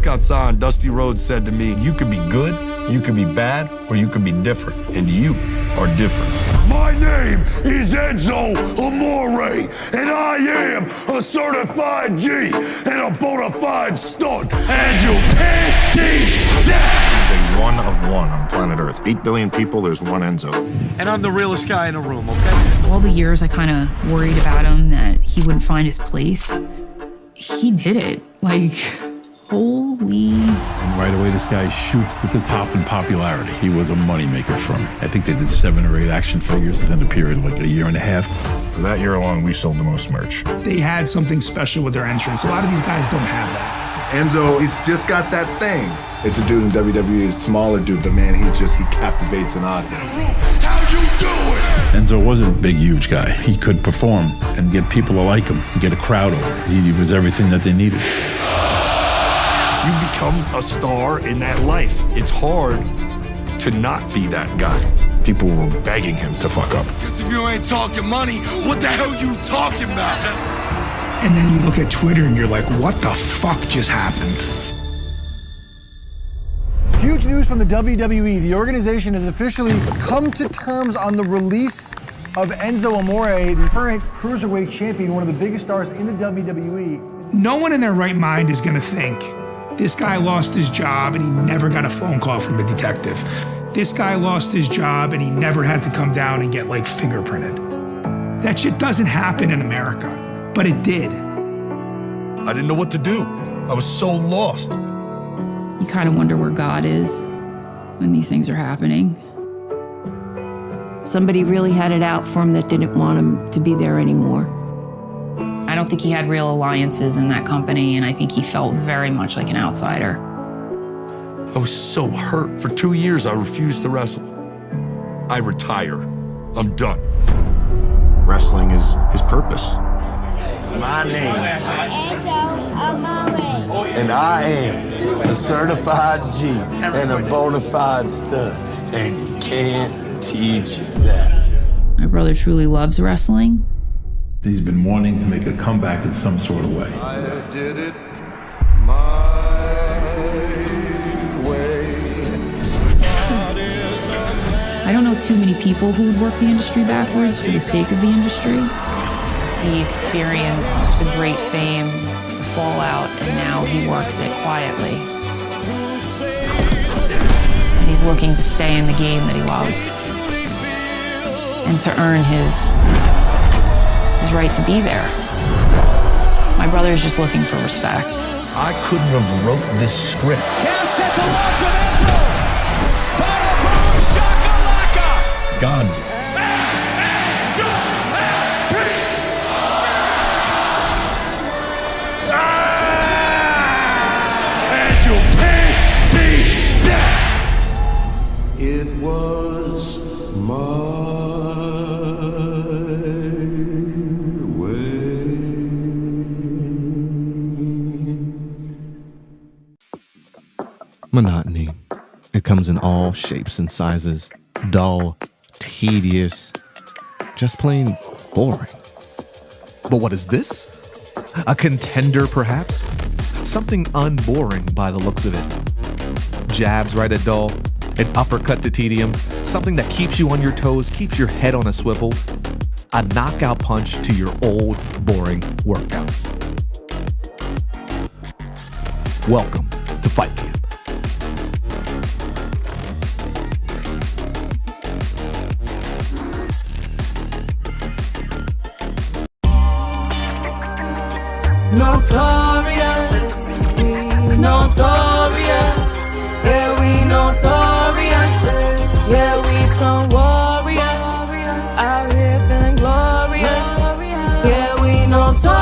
Prescott saw on Dusty Rhodes said to me, you could be good, you could be bad, or you could be different. And you are different. My name is Enzo Amore, and I am a certified G and a bona fide stunt. And you can't teach that! He's a one of one on planet Earth. 8 billion people, there's one Enzo. And I'm the realest guy in the room, okay? All the years I kind of worried about him, that he wouldn't find his place. He did it. Like, holy. And right away, this guy shoots to the top in popularity. He was a moneymaker for him. I think they did 7 or 8 action figures within a period of like a year and a half. For that year alone, we sold the most merch. They had something special with their entrance. A lot of these guys don't have that. Enzo, he's just got that thing. It's a dude in WWE, a smaller dude, but man, he captivates an audience. How you doing? Enzo wasn't a big, huge guy. He could perform and get people to like him, get a crowd over. He was everything that they needed. You become a star in that life. It's hard to not be that guy. People were begging him to fuck up. Because if you ain't talking money, what the hell you talking about? And then you look at Twitter and you're like, what the fuck just happened? Huge news from the WWE. The organization has officially come to terms on the release of Enzo Amore, the current cruiserweight champion, one of the biggest stars in the WWE. No one in their right mind is gonna think, this guy lost his job and he never got a phone call from a detective. This guy lost his job and he never had to come down and get like fingerprinted. That shit doesn't happen in America, but it did. I didn't know what to do. I was so lost. You kind of wonder where God is when these things are happening. Somebody really had it out for him that didn't want him to be there anymore. I don't think he had real alliances in that company, and I think he felt very much like an outsider. I was so hurt. For 2 years, I refused to wrestle. I retire. I'm done. Wrestling is his purpose. My name Enzo Amore. and I am a certified G and a bona fide stud, and you can't teach that. My brother truly loves wrestling. He's been wanting to make a comeback in some sort of way. I did it my way. I don't know too many people who would work the industry backwards for the sake of the industry. He experienced the great fame, the fallout, and now he works it quietly. And he's looking to stay in the game that he loves and to earn his right to be there. My brother's just looking for respect. I couldn't have wrote this script. God did. And you can't teach that! It was my monotony. It comes in all shapes and sizes. Dull, tedious, just plain boring. But what is this? A contender, perhaps? Something unboring by the looks of it. Jabs right at dull, an uppercut to tedium, something that keeps you on your toes, keeps your head on a swivel, a knockout punch to your old, boring workouts. Welcome to Fight Camp. Notorious, we notorious, yeah we notorious, yeah we some warriors, out here feeling glorious, yeah we notorious.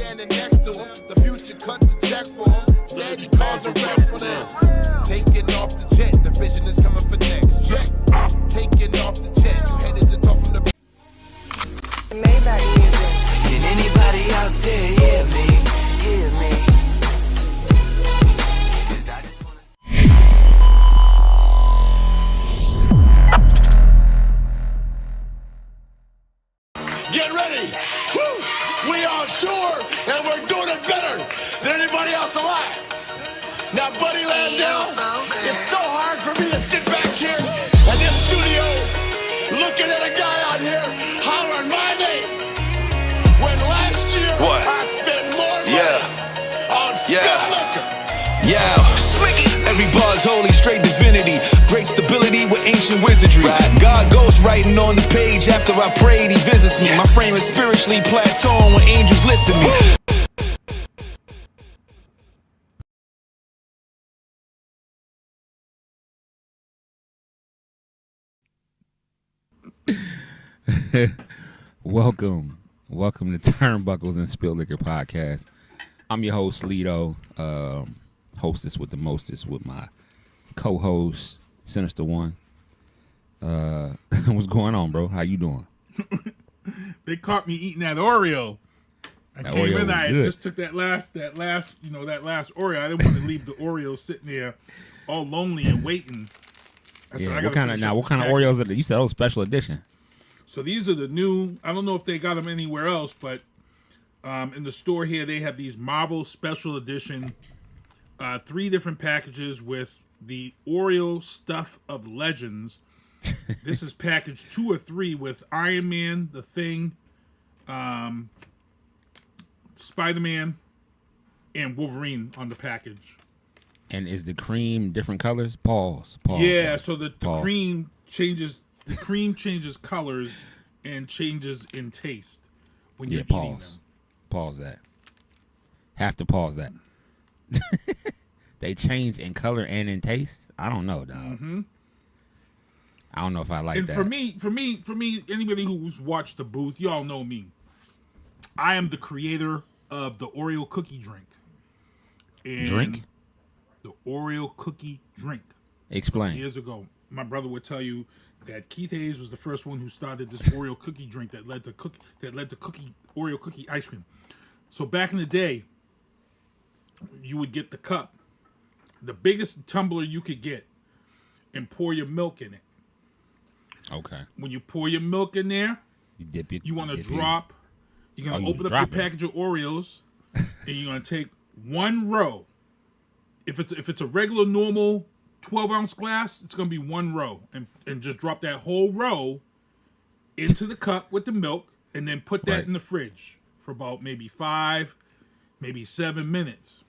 standing next to him. The future cut the check for him. Said he calls a reference. Taking off the jet, the vision is coming for next check. Taking off the jet, you headed to talk from the Maybach music. Can anybody out there hear me? Hear me? 'Cause I just wanna Get ready! Woo! We are on tour, and we're doing it better than anybody else alive. Now, Buddy Landell, it's so hard for me to sit back here in this studio looking at a guy out here hollering my name when last year I spent more money on Spilt liquor. Every bar's holy, straight divinity. Great stability with ancient wizardry. God ghost writing on the page after I prayed, he visits me. My frame is spiritually plateauing when angels lifted me. Welcome to Turnbuckles and Spilt Liquor Podcast. I'm your host, Lito, hostess with the mostest with my co-host, Sinista1. What's going on, bro? How you doing? They caught me eating that Oreo. I That came Oreo in, was I good. just took that last Oreo. I didn't want to leave the Oreo sitting there all lonely and waiting. I said, I what kind of pack. Oreos are they? You said those special edition. So these are the new. I don't know if they got them anywhere else, but in the store here they have these Marvel Special Edition, 3 different packages with the Oreo Stuff of Legends. This is package 2 or 3 with Iron Man, The Thing, Spider-Man, and Wolverine on the package. And is the cream different colors? Pause. Yeah, so the Pause. cream changes. The cream changes colors and changes in taste when you're eating them. Pause that. Have to pause that. They change in color and in taste. I don't know, dog. Mm-hmm. I don't know if I like And that. for me, anybody who's watched the booth, y'all know me. I am the creator of the Oreo cookie drink. And Drink? The Oreo cookie drink. Explain. Years ago, my brother would tell you that Keith Hayes was the first one who started this Oreo cookie drink that led to Oreo cookie ice cream. So back in the day, you would get the cup, the biggest tumbler you could get, and pour your milk in it. Okay. When you pour your milk in there, You dip it. you want to dip drop. You're gonna you open up drop your it. package of Oreos, and you're gonna take one row. If it's a regular normal 12-ounce glass, it's gonna be one row, and just drop that whole row into the cup with the milk, and then put that in the fridge for about maybe 5, maybe 7 minutes.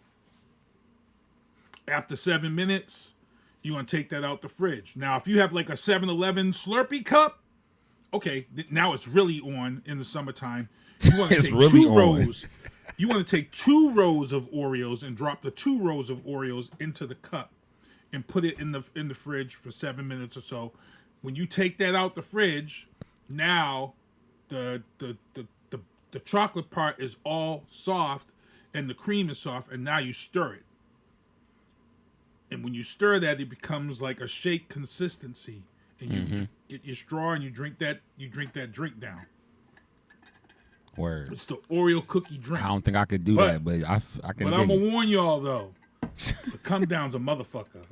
After 7 minutes, you're gonna take that out the fridge. Now, if you have like a 7-Eleven Slurpee cup, okay, now it's really on in the summertime. You want to It's take really 2 on. rows. You want to take 2 rows of Oreos and drop the 2 rows of Oreos into the cup and put it in the fridge for 7 minutes or so. When you take that out the fridge, now the chocolate part is all soft and the cream is soft, and now you stir it. And when you stir that, it becomes like a shake consistency. And you get your straw and you drink that drink down. Word. It's the Oreo cookie drink. I don't think I could do that, but I can. But I'm gonna warn y'all though, the come down's a motherfucker.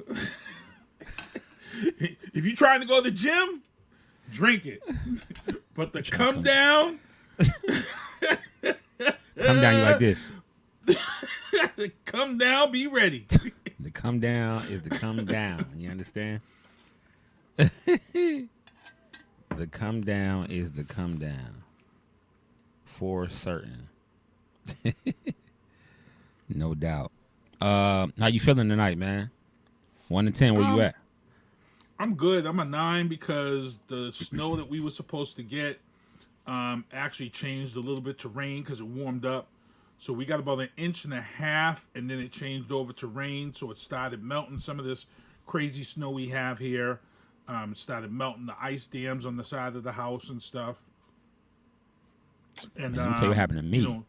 If you're trying to go to the gym, drink it. But the come down, come down, you like this. the come down, be ready. The come down is the come down. You understand? The come down is the come down. For certain. No doubt. How you feeling tonight, man? 1 to 10, where you at? I'm good. I'm a 9 because the snow that we were supposed to get actually changed a little bit to rain because it warmed up. So we got about 1.5 inches, and then it changed over to rain. So it started melting some of this crazy snow we have here. It started melting the ice dams on the side of the house and stuff. And let me tell you what happened to me.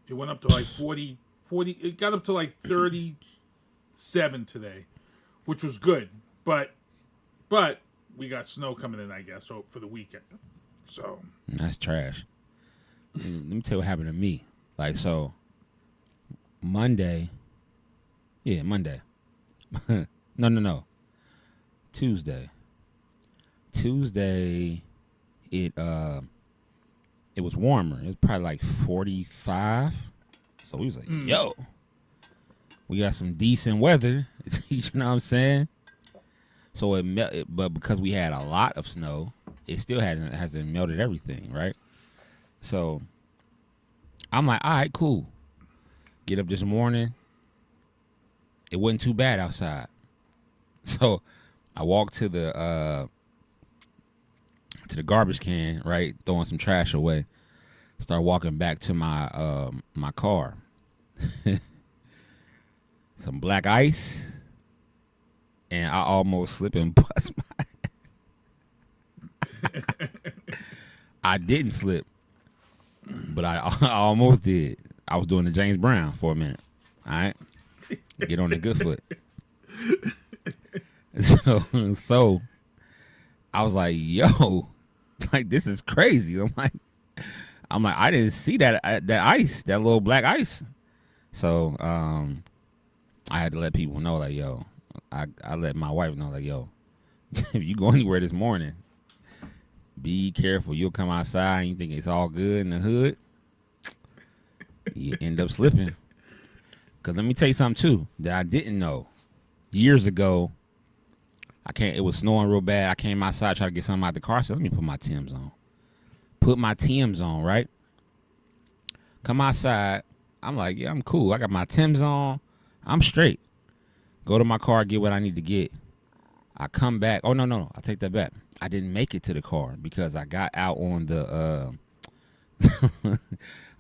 It went up to like 40. It got up to like 37 today, which was good. But we got snow coming in, I guess, so for the weekend. So that's trash. Let me tell you what happened to me. Like, so Monday. No. Tuesday, it was warmer. It was probably like 45. So we was like, yo, we got some decent weather. You know what I'm saying? So but because we had a lot of snow, it still hasn't melted everything, right? So I'm like, all right, cool. Get up this morning. It wasn't too bad outside. So I walked to the garbage can, right, throwing some trash away. Start walking back to my my car. Some black ice, and I almost slip and bust my. I didn't slip, but I almost did. I was doing the James Brown for a minute. All right, get on the good foot. So I was like, yo, like, this is crazy. I'm like, I didn't see that ice, that little black ice. So I had to let people know, like, yo, I let my wife know, like, yo, if you go anywhere this morning, be careful. You'll come outside and you think it's all good in the hood. You end up slipping. Because let me tell you something, too, that I didn't know. Years ago, it was snowing real bad. I came outside, tried to get something out the car. I said, let me put my Timbs on. Put my Timbs on, right? Come outside. I'm like, yeah, I'm cool. I got my Timbs on. I'm straight. Go to my car, get what I need to get. I come back. Oh, no. I take that back. I didn't make it to the car because I got out on the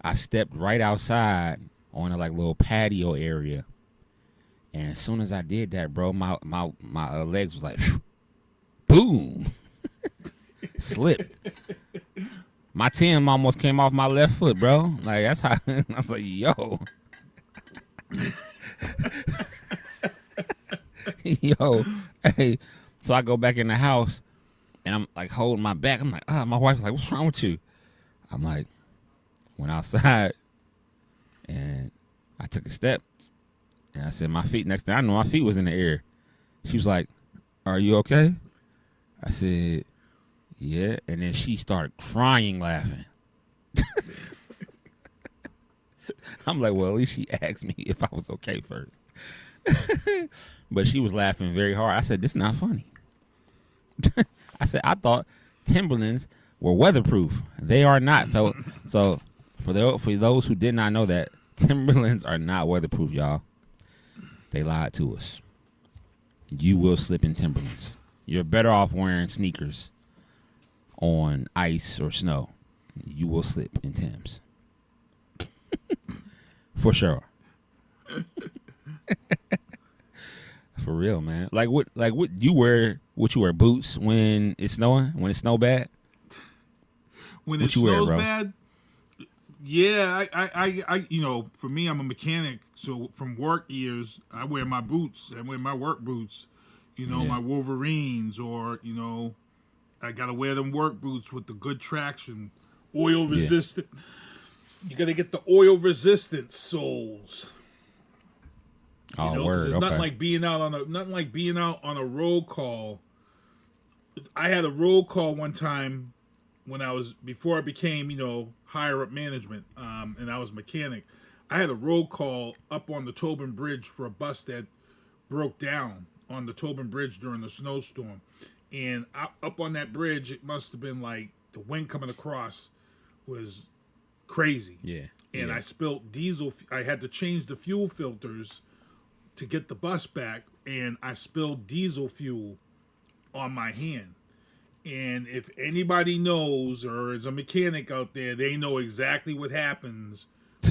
I stepped right outside on a like little patio area. And as soon as I did that, bro, my legs was like, boom, slipped. My Tim almost came off my left foot, bro. Like, that's how I was like, yo. Yo, hey. So I go back in the house and I'm like holding my back. I'm like, my wife's like, what's wrong with you? I'm like, went outside and I took a step and I said, my feet, next thing I know, my feet was in the air. She was like, are you okay? I said, yeah. And then she started crying, laughing. I'm like, well, at least she asked me if I was okay first. But she was laughing very hard. I said, this is not funny. I said, I thought Timberlands were weatherproof. They are not. So for those who did not know that, Timberlands are not weatherproof, y'all. They lied to us. You will slip in Timberlands. You're better off wearing sneakers on ice or snow. You will slip in Timbs. For sure. For real, man. Like what you wear boots when it's snowing? When it snow bad? When it snows bad? Yeah, I for me, I'm a mechanic, so from work years, I wear my boots. I wear my work boots, my Wolverines, or, I got to wear them work boots with the good traction, oil resistant. You got to get the oil resistant soles. Word. It's okay. nothing like being out on a roll call. I had a roll call one time before I became, higher up management, and I was a mechanic. I had a roll call up on the Tobin Bridge for a bus that broke down on the Tobin Bridge during the snowstorm. And up on that bridge, it must have been like the wind coming across was crazy. Yeah. And I spilt diesel. I had to change the fuel filters to get the bus back, and I spilled diesel fuel on my hand. And if anybody knows or is a mechanic out there, they know exactly what happens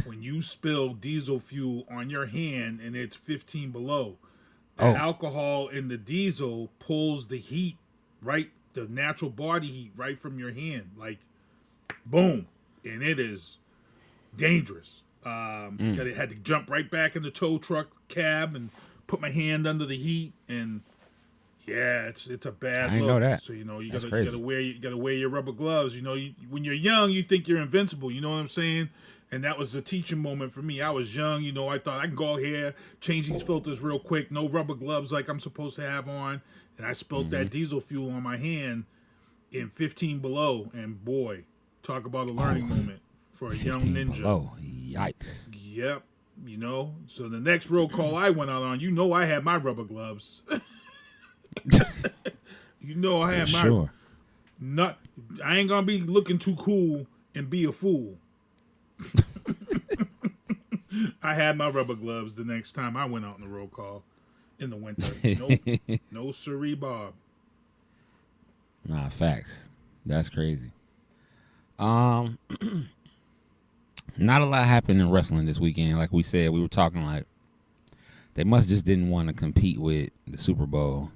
when you spill diesel fuel on your hand and it's 15 below. The alcohol in the diesel pulls the heat, right? The natural body heat right from your hand. Like, boom. And it is dangerous. Had to jump right back in the tow truck cab and put my hand under the heat, and yeah, it's a bad I didn't look. know that. So you That's gotta wear your rubber gloves. When you're young, you think you're invincible. You know what I'm saying? And that was a teaching moment for me. I was young, I thought I can go out here, change these filters real quick, no rubber gloves like I'm supposed to have on. And I spilled that diesel fuel on my hand in 15 below. And boy, talk about a learning moment for a young ninja. Below. Yikes. Yep. So the next road call I went out on, I had my rubber gloves. I had my. Sure. I ain't gonna be looking too cool and be a fool. I had my rubber gloves the next time I went out on the roll call in the winter. No siree, Bob. Nah, facts. That's crazy. Not a lot happened in wrestling this weekend. Like we said, we were talking like they must just didn't want to compete with the Super Bowl.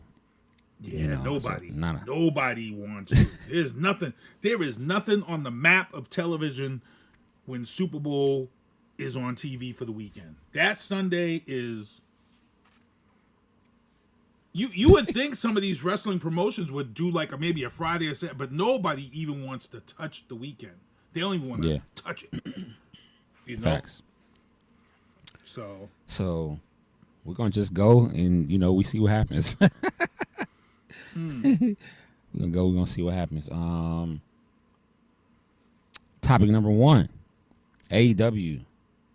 Yeah, nobody. Nobody wants to. There is nothing on the map of television when Super Bowl is on TV for the weekend. That Sunday is. You would think some of these wrestling promotions would do like maybe a Friday or Saturday, but nobody even wants to touch the weekend. They don't even want to touch it. Facts. So we're gonna just go and we see what happens. We're gonna see what happens. Topic number 1. AEW.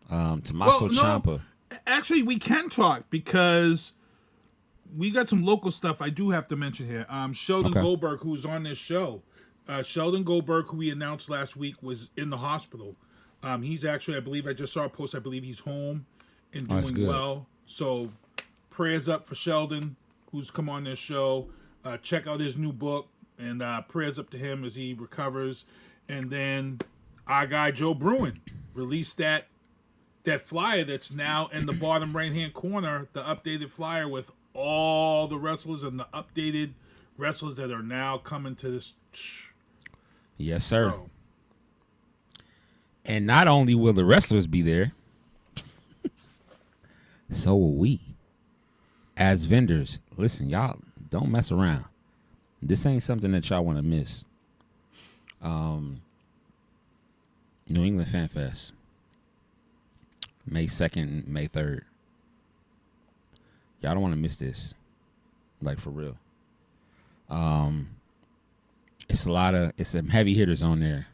Tommaso Ciampa. Actually, we can talk because we got some local stuff I do have to mention here. Sheldon Goldberg, who's on this show. Sheldon Goldberg, who we announced last week, was in the hospital. He's actually, I believe, I just saw a post. I believe he's home and doing well. So prayers up for Sheldon, who's come on this show. Check out his new book, and prayers up to him as he recovers. And then our guy Joe Bruin released that flyer that's now in the bottom right-hand corner, the updated flyer with all the wrestlers and the updated wrestlers that are now coming to this. Yes, sir. Bro. And not only will the wrestlers be there, so will we. As vendors, listen, y'all, don't mess around. This ain't something that y'all want to miss. New England Fanfest. May 2nd, May 3rd. Y'all don't want to miss this. Like, for real. It's some heavy hitters on there.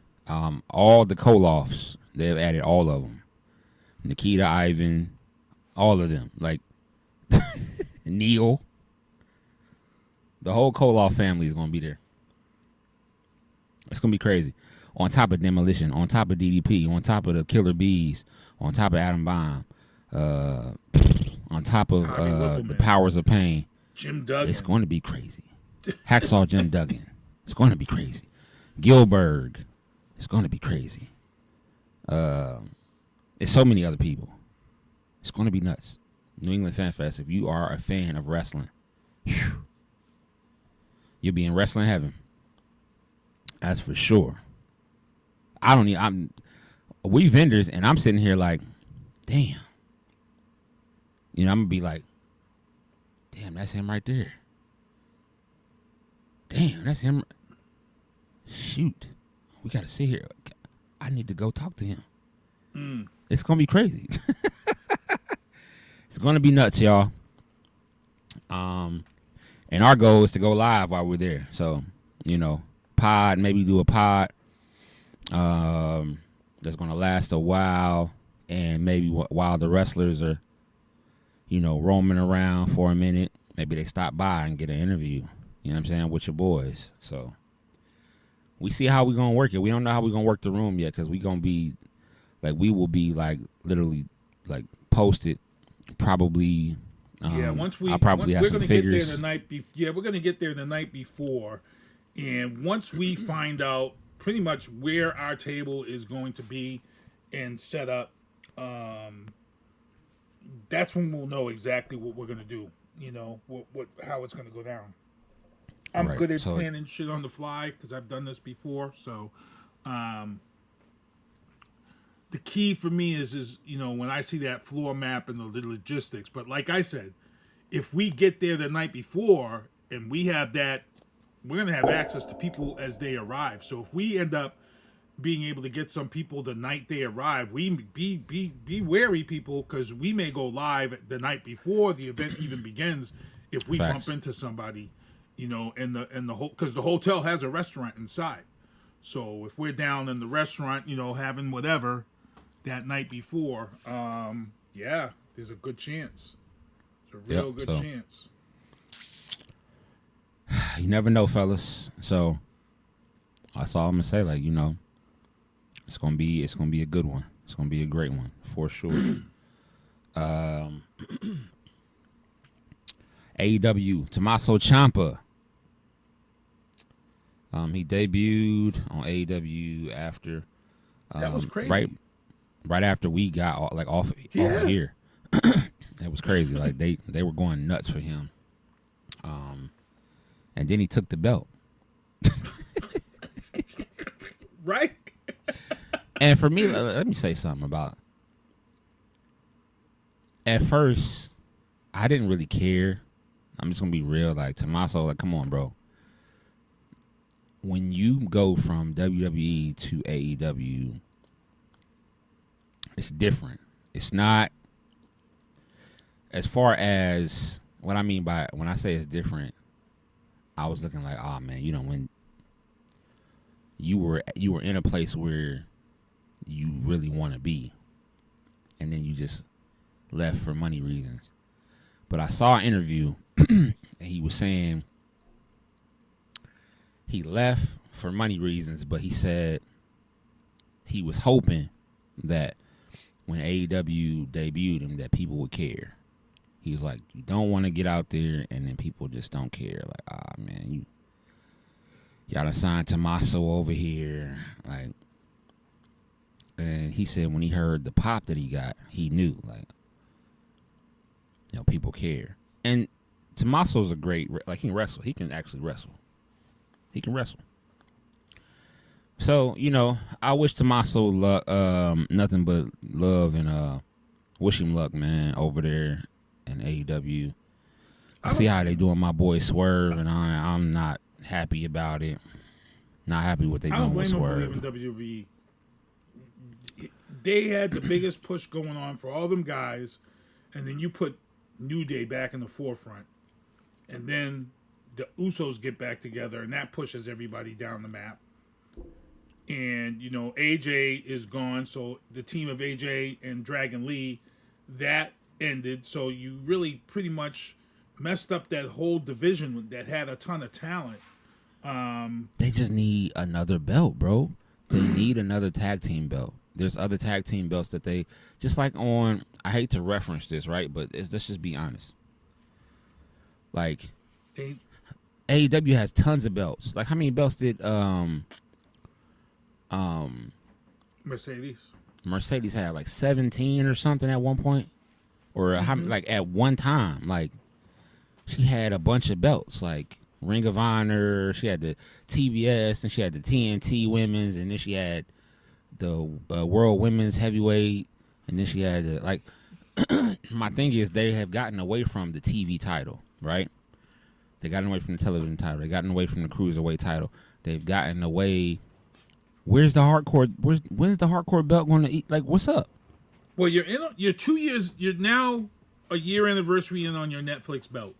All the Koloffs, they've added all of them. Nikita, Ivan, all of them. Like, Neil. The whole Koloff family is going to be there. It's going to be crazy. On top of Demolition, on top of DDP, on top of the Killer Bees, on top of Adam Bomb, on top of the Powers of Pain. Jim Duggan. It's going to be crazy. Hacksaw Jim Duggan. It's going to be crazy. Gilbert. It's going to be crazy. It's so many other people. It's going to be nuts. New England Fan Fest, if you are a fan of wrestling, you'll be in wrestling heaven. That's for sure. We vendors, and I'm sitting here like, damn. I'm going to be like, damn, that's him right there. Damn, that's him. Shoot. We got to sit here. I need to go talk to him. It's going to be crazy. It's going to be nuts, y'all. And our goal is to go live while we're there. So, pod, maybe do a pod that's going to last a while, and maybe while the wrestlers are, roaming around for a minute, maybe they stop by and get an interview, you know what I'm saying, with your boys. So we see how we're going to work it. We don't know how we're going to work the room yet, because we will be literally like posted probably. I'll probably have some figures. We're going to get there the night before. And once we find out pretty much where our table is going to be and set up, that's when we'll know exactly what we're going to do, how it's going to go down. I'm good at planning shit on the fly because I've done this before. So the key for me is when I see that floor map and the logistics. But like I said, if we get there the night before and we have that, we're gonna have access to people as they arrive. So if we end up being able to get some people the night they arrive, we be wary, people, because we may go live the night before the event even begins if we bump into somebody, in the whole, because the hotel has a restaurant inside. So if we're down in the restaurant, having whatever that night before, there's a good chance. It's a real good chance. You never know, fellas. So that's all I'm gonna say. Like, it's gonna be a good one. It's gonna be a great one for sure. AEW, Tommaso Ciampa. He debuted on AEW after that was crazy. Right after we got off of here. It was crazy. Like they were going nuts for him. And then he took the belt. Right? And for me, let me say something about. At first, I didn't really care. I'm just gonna be real. Like, Tommaso, like, come on, bro. When you go from WWE to AEW, it's different. It's not, as far as what I mean by when I say it's different, I was looking like, oh man, when you were in a place where you really want to be, and then you just left for money reasons. But I saw an interview and he was saying he left for money reasons, but he said he was hoping that when AEW debuted him that people would care. He was like, you don't want to get out there and then people just don't care. Like, man, y'all done signed Tommaso over here. Like, and he said when he heard the pop that he got, he knew, like, people care. And Tommaso's a great, like, he can wrestle. He can actually wrestle. He can wrestle. So, I wish Tommaso nothing but love and wish him luck, man, over there in AEW. I see how they doing my boy Swerve, and I'm not happy about it. Not happy what they doing with Swerve. I don't blame them for leaving WWE. They had the biggest push going on for all them guys, and then you put New Day back in the forefront, and then the Usos get back together, and that pushes everybody down the map. And, AJ is gone, so the team of AJ and Dragon Lee, that ended. So you really pretty much messed up that whole division that had a ton of talent. They just need another belt, bro. They need another tag team belt. There's other tag team belts that they, just like on, I hate to reference this, right? But let's just be honest. Like, AEW has tons of belts. Like, how many belts did Mercedes had? Like 17 or something at one point, or like at one time. Like, she had a bunch of belts, like Ring of Honor. She had the TBS, and she had the TNT Women's, and then she had the World Women's Heavyweight, and then she had the, like. My thing is, they have gotten away from the TV title, right? They gotten away from the television title. They gotten away from the cruiserweight title. They've gotten away. Where's the hardcore? When's the hardcore belt going to eat? Like, what's up? Well, you're 2 years. You're now a year anniversary in on your Netflix belt.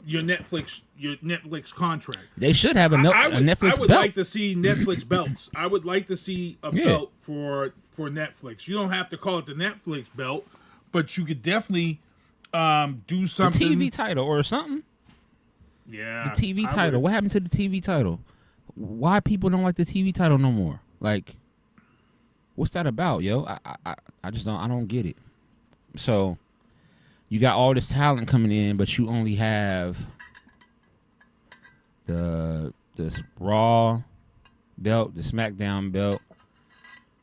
Your Netflix contract. They should have a Netflix belt. I would like to see Netflix belts. I would like to see a belt for Netflix. You don't have to call it the Netflix belt, but you could definitely do something. The TV title or something. Yeah. The TV title. What happened to the TV title? Why people don't like the TV title no more? Like, what's that about, yo? I just don't. I don't get it. So, you got all this talent coming in, but you only have this Raw belt, the SmackDown belt,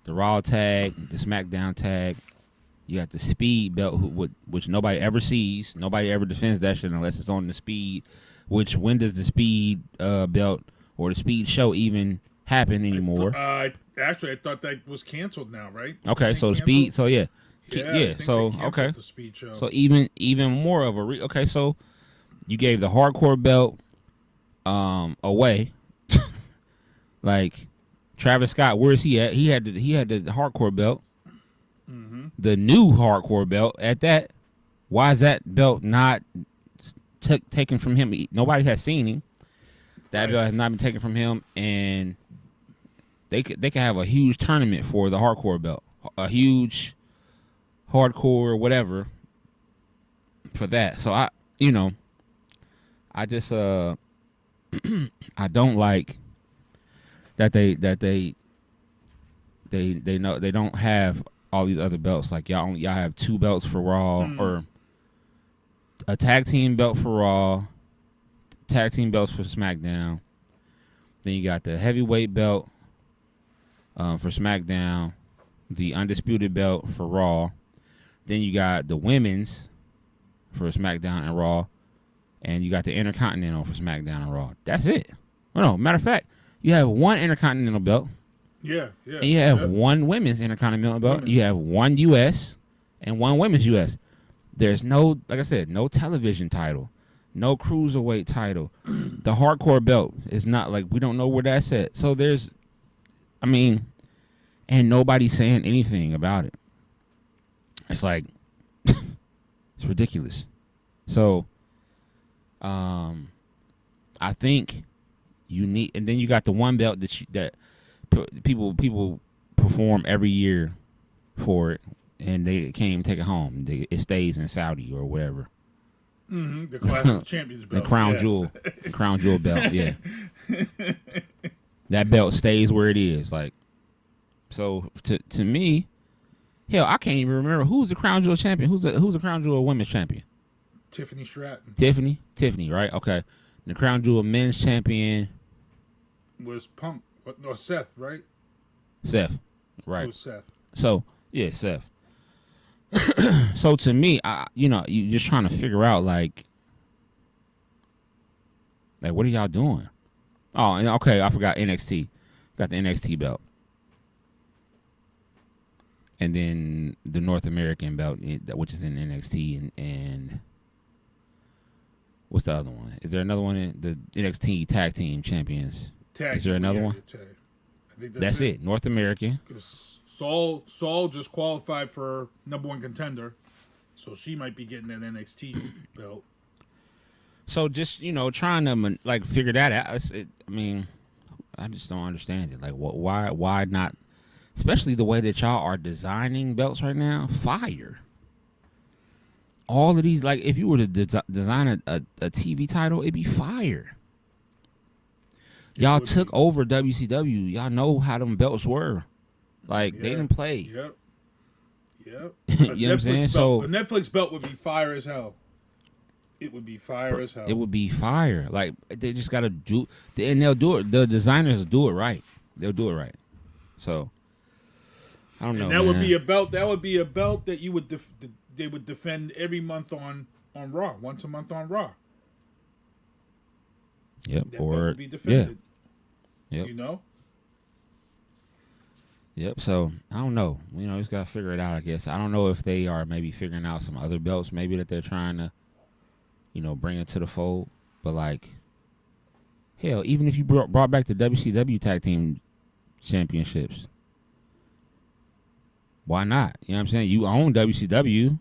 the Raw tag, the SmackDown tag. You got the Speed belt, which nobody ever sees. Nobody ever defends that shit unless it's on the Speed. Which, when does the Speed belt or the Speed show even happen anymore. Actually, I thought that was canceled now, right? Okay, so canceled? Speed. So yeah. So Okay. the Speed show. So even more of a okay. So you gave the hardcore belt away. Like Travis Scott, where is he at? He had the hardcore belt. Mm-hmm. The new hardcore belt at that. Why is that belt not taken from him? Nobody has seen him. That belt has not been taken from him, and they could have a huge tournament for the hardcore belt, a huge hardcore whatever for that. So I just I don't like that they know they don't have all these other belts. Like y'all have 2 belts for Raw or a tag team belt for Raw, tag team belts for SmackDown. Then you got the heavyweight belt for SmackDown, the undisputed belt for Raw. Then you got the women's for SmackDown and Raw, and you got the Intercontinental for SmackDown and Raw. That's it. Oh, no, matter of fact, you have 1 Intercontinental belt. Yeah. And you have 1 women's Intercontinental belt. You have 1 U.S. and 1 women's U.S. There's no, like I said, no television title, no cruiserweight title. The hardcore belt is not like, we don't know where that's at. So and nobody's saying anything about it. It's like, it's ridiculous. So, I think you need, and then you got the 1 belt that people perform every year for it, and they can't even take it home. It stays in Saudi or whatever. Mm-hmm. The Clash Champions belt. The crown jewel. The crown jewel belt, yeah. That belt stays where it is. Like, so to me, hell, I can't even remember who's the crown jewel champion. Who's the crown jewel women's champion? Tiffany Stratton. Tiffany, right? Okay. The crown jewel men's champion was Punk. No, Seth, right? Seth, right? It was Seth. So yeah, Seth. So to me, you just trying to figure out like what are y'all doing? Oh, and okay, I forgot NXT. Got the NXT belt, and then the North American belt, which is in NXT, and what's the other one? Is there another one? In the NXT Tag Team Champions. Is there another one? I think that's it. North American. Saul just qualified for #1 contender, so she might be getting an NXT belt. So just trying to figure that out. I just don't understand it. Like, why not? Especially the way that y'all are designing belts right now. Fire. All of these, like, if you were to design a TV title, it'd be fire. Y'all took over WCW. Y'all know how them belts were. Like, they didn't play. Yep. You know what I'm saying? So a Netflix belt would be fire as hell. It would be fire as hell. It would be fire. Like, they just got to do, and they'll do it. The designers will do it right. They'll do it right. So, I don't know. And that would be a belt. That would be a belt that you would they would defend every month on Raw, once a month on Raw. Yep. That would be defended. Yep. Yep. So I don't know. Just gotta figure it out. I guess I don't know if they are maybe figuring out some other belts, maybe that they're trying to, bring it to the fold. But like, hell, even if you brought back the WCW Tag Team Championships, why not? You know what I'm saying? You own WCW,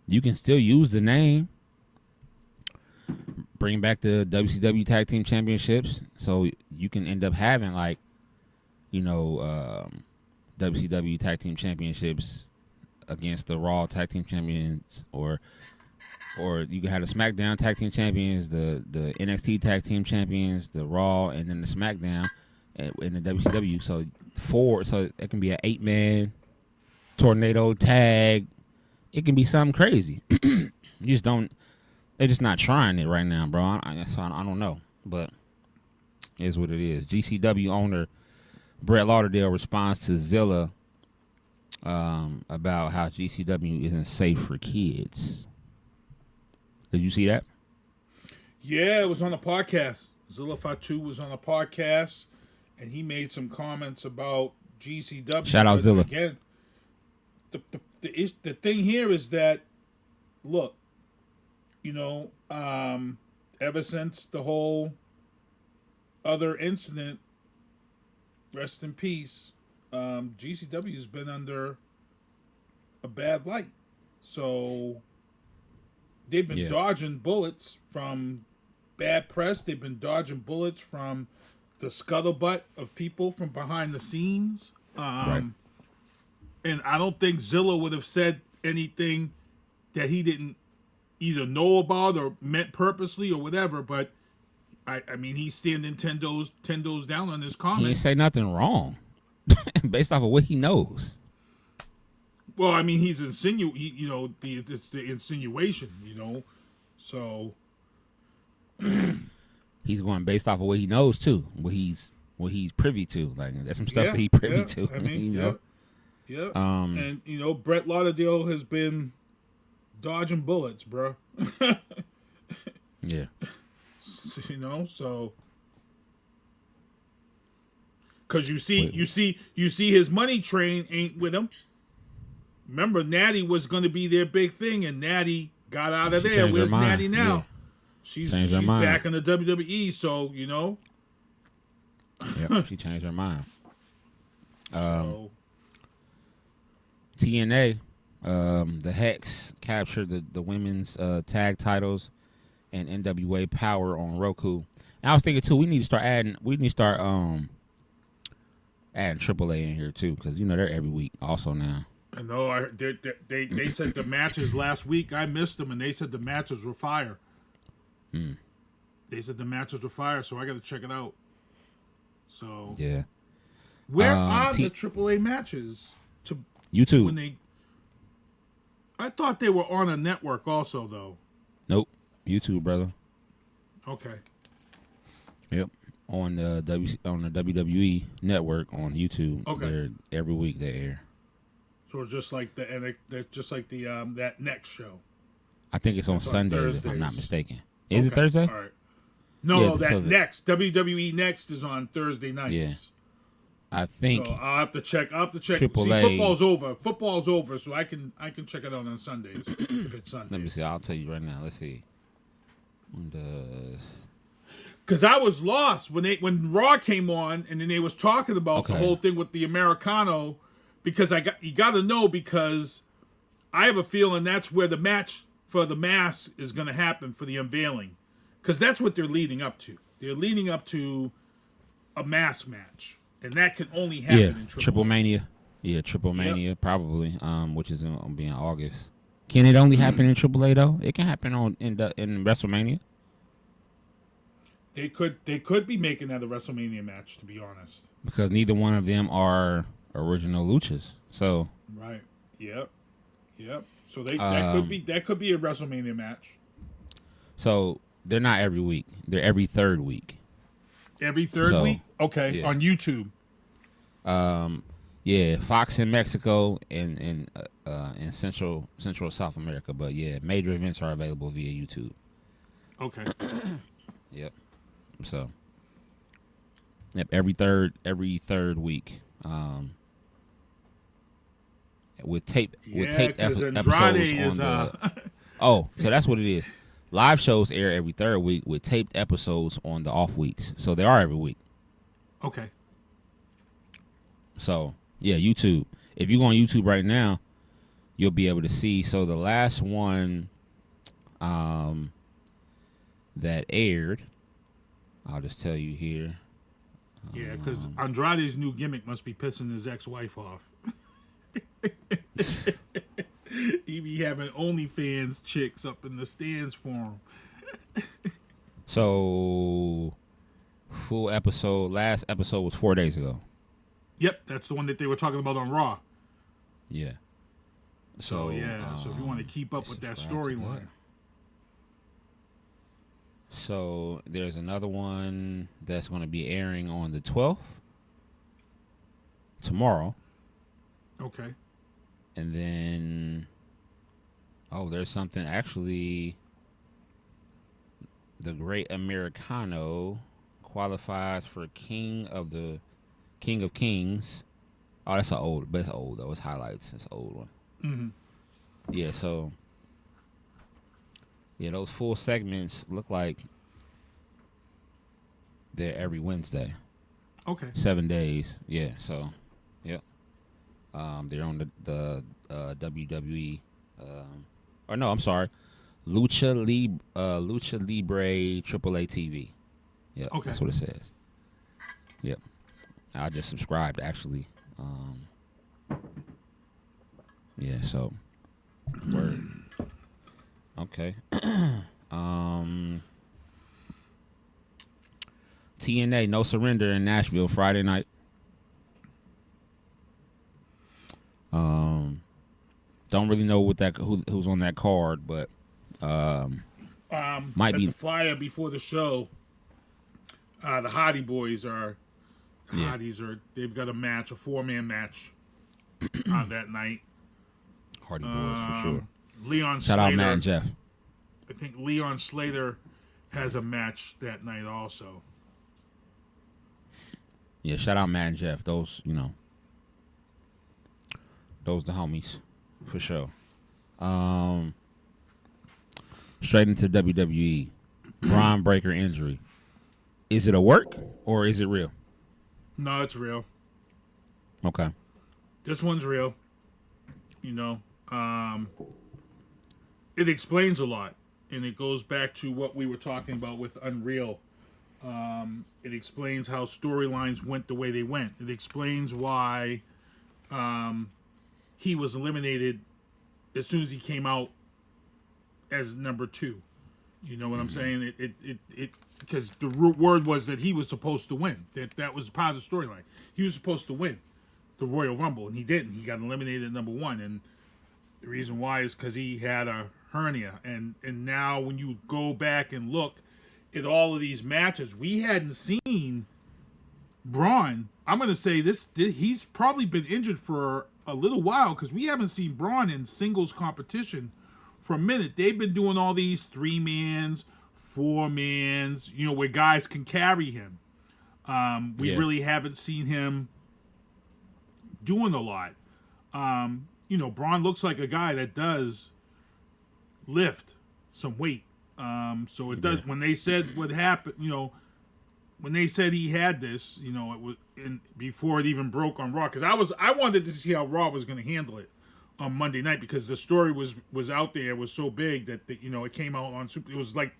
you can still use the name. Bring back the WCW Tag Team Championships, so you can end up having WCW Tag Team Championships against the Raw Tag Team Champions, or you can have the SmackDown Tag Team Champions, the NXT Tag Team Champions, the Raw, and then the SmackDown in the WCW. So it can be an 8-man tornado tag. It can be something crazy. You just don't. They're just not trying it right now, bro. I don't know, but it is what it is. GCW owner Brett Lauderdale responds to Zillow about how GCW isn't safe for kids. Did you see that? Yeah, it was on the podcast. Zillow Fatu was on the podcast, and he made some comments about GCW. Shout out Zillow. Again, the thing here is that, look, you know, ever since the whole other incident, rest in peace, GCW has been under a bad light. So they've been dodging bullets from bad press. They've been dodging bullets from the scuttlebutt of people from behind the scenes. Right. And I don't think Zillow would have said anything that he didn't either know about or meant purposely or whatever. But I mean, he's standing 10 toes down on his comment. He didn't say nothing wrong based off of what he knows. Well, I mean, he's it's the insinuation, you know. So he's going based off of what he knows too, what he's privy to. Like there's some stuff that he privy to. I mean, you know? Yeah. And you know, Brett Lauderdale has been dodging bullets, bro. Yeah. You know, so because you see his money train ain't with him. Remember, Natty was going to be their big thing, and Natty got out of there. Where's Natty now? Yeah. She's back in the WWE, so you know. Yep, she changed her mind. So, TNA, the Hex captured the women's tag titles and NWA Powerrr on Roku. And I was thinking too, we need to start adding adding AAA in here too, because you know they're every week also now. I know. They said the matches last week. I missed them, and they said the matches were fire. They said the matches were fire, so I got to check it out. So yeah, where are the AAA matches? To YouTube. When I thought they were on a network also, though. Nope, YouTube, brother. Okay. Yep, on the WWE network on YouTube. Okay. They're every week they air. So just like the that next show. I think it's on Sundays, if I'm not mistaken. Is it Thursday? All right. No, that next WWE Next is on Thursday nights. Yeah. I think. So I'll have to check. AAA. See, football's over, so I can check it out on Sundays if it's Sundays. Let me see. I'll tell you right now. Let's see. Because I was lost when Raw came on, and then they was talking about the whole thing with the Americano. Because you got to know, because I have a feeling that's where the match for the mask is going to happen for the unveiling, because that's what they're leading up to. They're leading up to a mask match, and that can only happen in Triple Mania. Yeah, Triple Mania probably, which is going to be in August. Can it only happen in AAA though? It can happen in WrestleMania. They could be making that a WrestleMania match, to be honest, because neither one of them are original luchas. So right. Yep. So that could be a WrestleMania match. So they're not every week. They're every third week. Every third week? Okay. Yeah. On YouTube. Yeah, Fox in Mexico and in Central South America. But yeah, major events are available via YouTube. Okay. Yep. So every third week. With taped episodes on the so that's what it is. Live shows air every third week with taped episodes on the off weeks, so they are every week. Okay. So yeah, YouTube. If you go on YouTube right now, you'll be able to see. So the last one that aired, I'll just tell you here. Yeah, because Andrade's new gimmick must be pissing his ex-wife off. He be having OnlyFans chicks up in the stands for him. So, last episode was 4 days ago. Yep, that's the one that they were talking about on Raw. Yeah. So if you want to keep up with that storyline. So there's another one that's going to be airing on the 12th, tomorrow. Okay. And then, there's something actually. The Great Americano qualifies for King of the King of Kings. Oh, that's old though. It's highlights. It's an old one. Mm-hmm. Yeah, so those full segments look like they're every Wednesday. Okay. 7 days. Yeah, so yep. They're on the WWE or no, I'm sorry. Lucha Libre AAA TV. Yep, okay. That's what it says. Yep. I just subscribed actually. Yeah, so word. Okay. TNA No Surrender in Nashville Friday night. Don't really know what who's on that card, but might be the flyer before the show. The Hardy Boys they've got a match, a 4-man match that night. Hardy Boys for sure. Leon Shout Slater, out Matt and Jeff. I think Leon Slater has a match that night also. Yeah, shout out Matt and Jeff. Those the homies for sure. Straight into WWE. Bron Breakker injury. Is it a work or is it real? No, it's real. Okay. This one's real. It explains a lot, and it goes back to what we were talking about with Unreal. It explains how storylines went the way they went. It explains why he was eliminated as soon as he came out as number 2. You know what I'm saying? It because the word was that he was supposed to win. That was part of the storyline. He was supposed to win the Royal Rumble, and he didn't. He got eliminated at number 1, and the reason why is because he had a hernia. And now when you go back and look at all of these matches, we hadn't seen Bron. I'm going to say he's probably been injured for a little while because we haven't seen Bron in singles competition for a minute. They've been doing all these 3-mans, 4-mans, where guys can carry him. We really haven't seen him doing a lot. Bron looks like a guy that does lift some weight. So it does. When they said what happened, when they said he had this, it was before it even broke on Raw, because I wanted to see how Raw was going to handle it on Monday night, because the story was out there, was so big that it came out on Super. It was like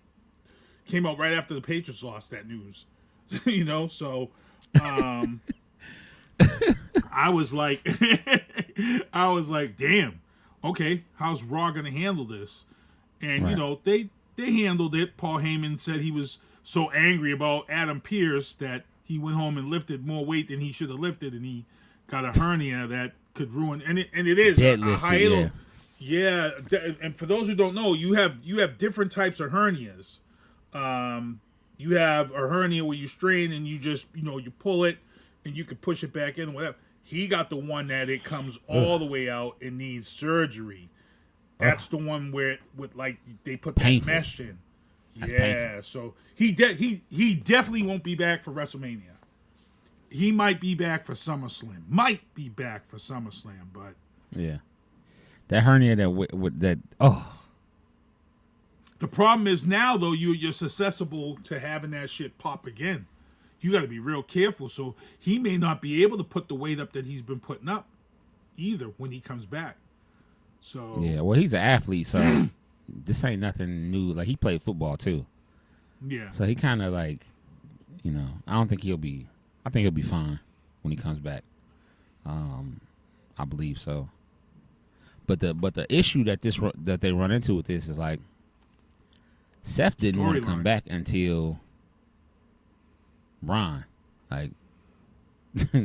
came out right after the Patriots lost that news, So I was like, damn, okay, how's Raw going to handle this? And they handled it. Paul Heyman said he was so angry about Adam Pearce that he went home and lifted more weight than he should have lifted, and he got a hernia that could ruin. And it is a hiatal. Yeah, and for those who don't know, you have different types of hernias. You have a hernia where you strain and you just you pull it and you can push it back in and whatever. He got the one that it comes all the way out and needs surgery. That's the one where they put that mesh in. That's yeah, painful. So he definitely won't be back for WrestleMania. He might be back for SummerSlam. But yeah, that hernia that. The problem is now though you're susceptible to having that shit pop again. You got to be real careful. So he may not be able to put the weight up that he's been putting up either when he comes back. So yeah, well, he's an athlete, so this ain't nothing new. Like, he played football too. Yeah. So he kind of I don't think he'll be. I think he'll be fine when he comes back. I believe so. But the issue that they run into with this is Seth didn't want to come back until Bron.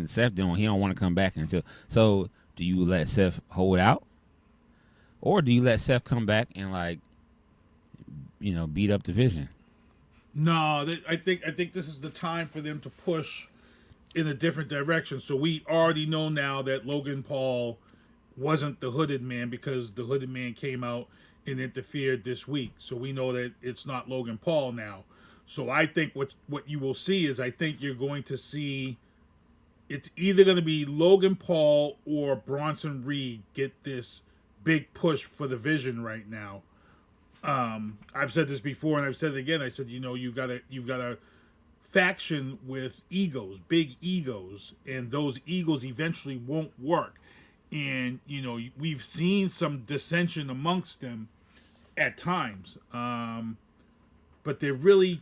Seth he don't want to come back until. So do you let Seth hold out? Or do you let Seth come back and beat up the Vision? No, I think this is the time for them to push in a different direction. So we already know now that Logan Paul wasn't the Hooded Man because the Hooded Man came out and interfered this week. So we know that it's not Logan Paul now. So I think what you will see is I think you're going to see it's either going to be Logan Paul or Bronson Reed get this big push for the Vision right now. I've said this before and I've said it again. I said, you've got a faction with egos, big egos, and those egos eventually won't work. And we've seen some dissension amongst them at times. But they're really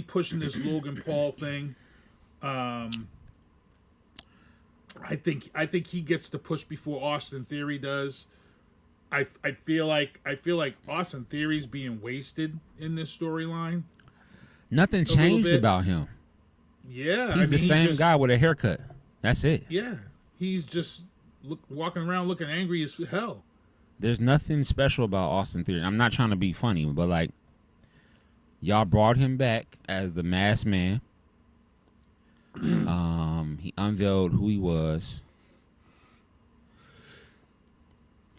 pushing this Logan Paul thing. I think he gets the push before Austin Theory does. I feel like Austin Theory's being wasted in this storyline. Nothing changed about him. Yeah, he's the same guy with a haircut. That's it. Yeah, he's just walking around looking angry as hell. There's nothing special about Austin Theory. I'm not trying to be funny, but like, y'all brought him back as the masked man. He unveiled who he was,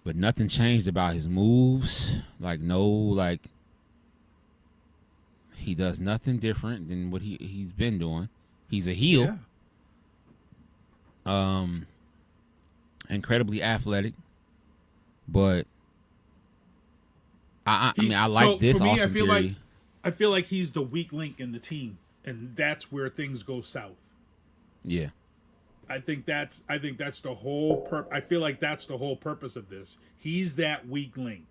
but nothing changed about his moves. He does nothing different than what he's been doing. He's a heel. Yeah. Incredibly athletic, but I like this. For me, Austin I feel like he's the weak link in the team, and that's where things go south. Yeah. I think that's the whole I feel like that's the whole purpose of this. He's that weak link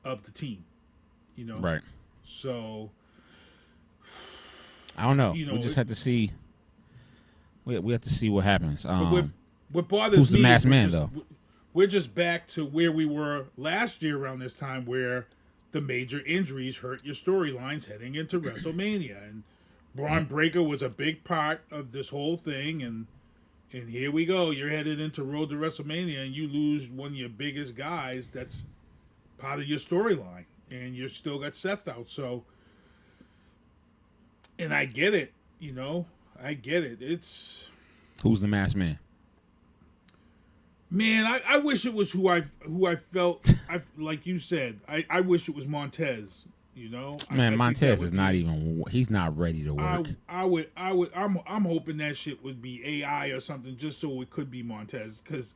of the team. Right. So I don't know. We just have to see. We have to see what happens. What bothers who's the me masked is man though? We're just back to where we were last year around this time, where the major injuries hurt your storylines heading into WrestleMania, and Braun Breaker was a big part of this whole thing, and here we go. You're headed into Road to WrestleMania, and you lose one of your biggest guys. That's part of your storyline, and you still got Seth out. So, and I get it. I get it. It's who's the masked man. Man, I wish it was who I felt. Like you said, I wish it was Montez. Man, Montez is not even. He's not ready to work. I'm hoping that shit would be AI or something, just so it could be Montez, because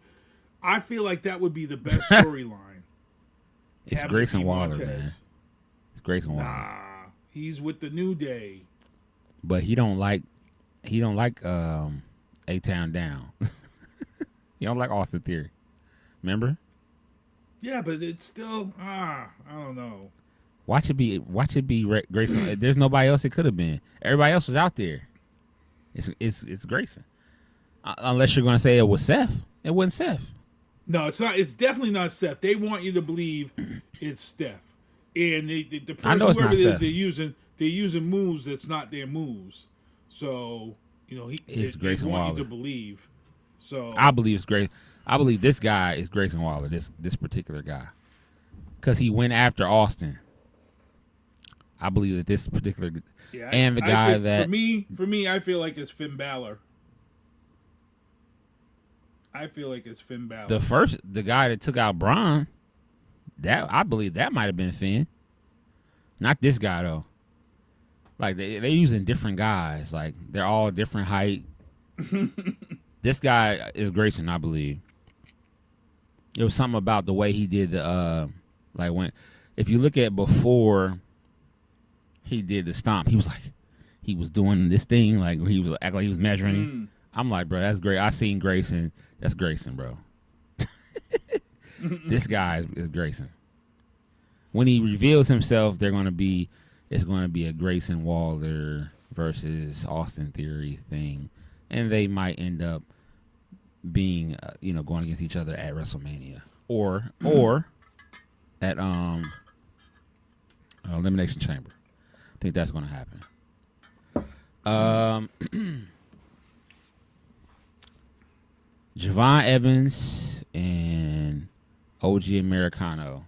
I feel like that would be the best storyline. It's Grayson Waller, man. It's Grayson Waller. Nah, he's with the New Day. But he don't like A-Town Down. You don't like Austin Theory. Remember? Yeah, but it's still I don't know. Watch it be Grayson. There's nobody else it could have been. Everybody else was out there. It's Grayson. Unless you're gonna say it was Seth. It wasn't Seth. No, it's not. It's definitely not Seth. They want you to believe it's Steph. And the person, I know it's whoever not it is, Seth. they're using moves that's not their moves. So they want you to believe. So I believe it's great. I believe this guy is Grayson Waller. This particular guy, because he went after Austin. I believe that this particular and the guy that for me, I feel like it's Finn Balor. The guy that took out Bron. That I believe that might have been Finn. Not this guy though. Like they're using different guys. Like they're all different height. This guy is Grayson, I believe. There was something about the way he did the if you look at before he did the stomp, he was doing this thing like he was acting like he was measuring. I'm like, bro, that's great. I seen Grayson. That's Grayson, bro. This guy is Grayson. When he reveals himself, it's going to be a Grayson Waller versus Austin Theory thing, and they might end up being going against each other at WrestleMania or at Elimination Chamber. I think that's going to happen. Javon Evans and OG Americano.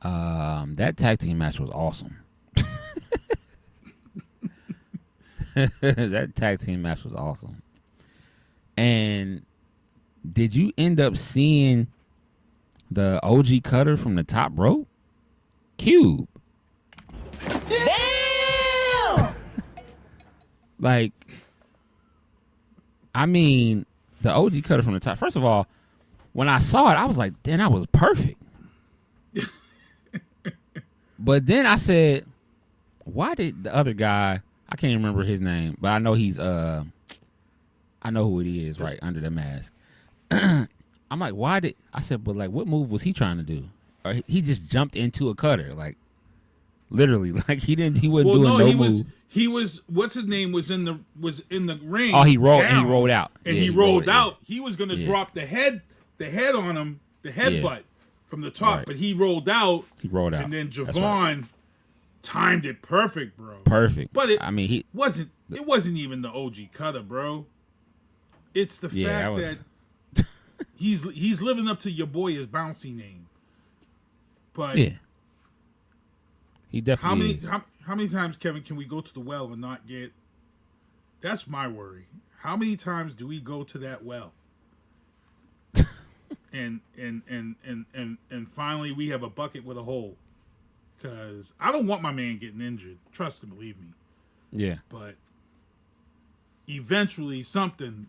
That tag team match was awesome. That tag team match was awesome. And did you end up seeing the OG cutter from the top rope? Cube. Damn! Like, I mean, the OG cutter from the top. First of all, when I saw it, I was like, damn, that was perfect. But then I said, why did the other guy, I can't remember his name, but I know he's, I know who it is right under the mask. I'm like, I said, but like, what move was he trying to do? Or he just jumped into a cutter, like, literally, like he wasn't doing no move. He was what's his name was in the ring. Oh, he rolled out. And he rolled out. He was gonna drop the head on him, the headbutt from the top, but he rolled out. And then Javon timed it perfect, bro. Perfect. But it it wasn't even the OG cutter, bro. It's the fact that he's living up to your boy his bouncy name. But he definitely How many times, Kevin, can we go to the well and not get? That's my worry. How many times do we go to that well? and finally we have a bucket with a hole. Because I don't want my man getting injured. Trust and believe me. Yeah. But eventually something.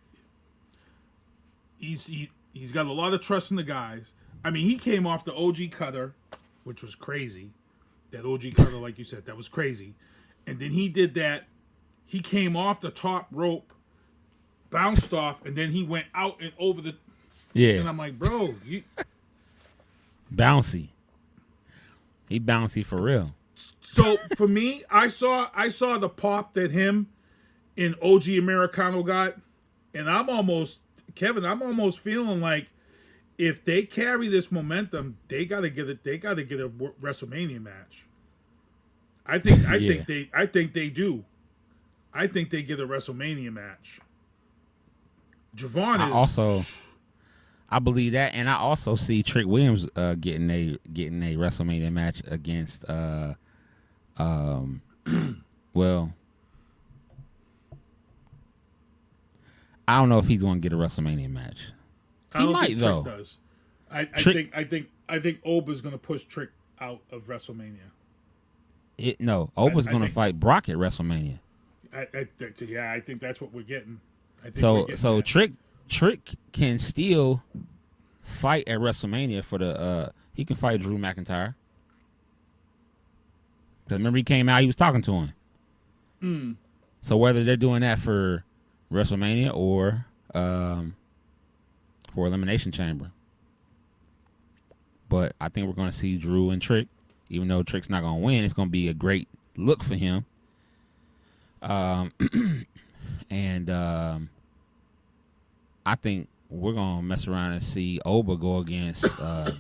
He's got a lot of trust in the guys. I mean, he came off the OG cutter, which was crazy. That OG cutter, like you said, that was crazy. And then he did that. He came off the top rope, bounced off, and then he went out and over the. Yeah. And I'm like, bro, you. Bouncy. He bouncy for real. So for me, I saw the pop that him and OG Americano got, and I'm almost feeling like if they carry this momentum, they gotta get it. They gotta get a WrestleMania match. I think they do. I think they get a WrestleMania match. Javon is I believe that, and I also see Trick Williams getting a WrestleMania match against well, I don't know if he's going to get a WrestleMania match. I don't think Trick does. I think Oba's going to push Trick out of WrestleMania. Oba's going to fight Brock at WrestleMania. I think that's what we're getting. So Trick can still fight at WrestleMania for the he can fight Drew McIntyre. Because remember he came out, he was talking to him. So whether they're doing that for WrestleMania or for Elimination Chamber. But I think we're going to see Drew and Trick. Even though Trick's not going to win, it's going to be a great look for him. And I think we're going to mess around and see Oba go against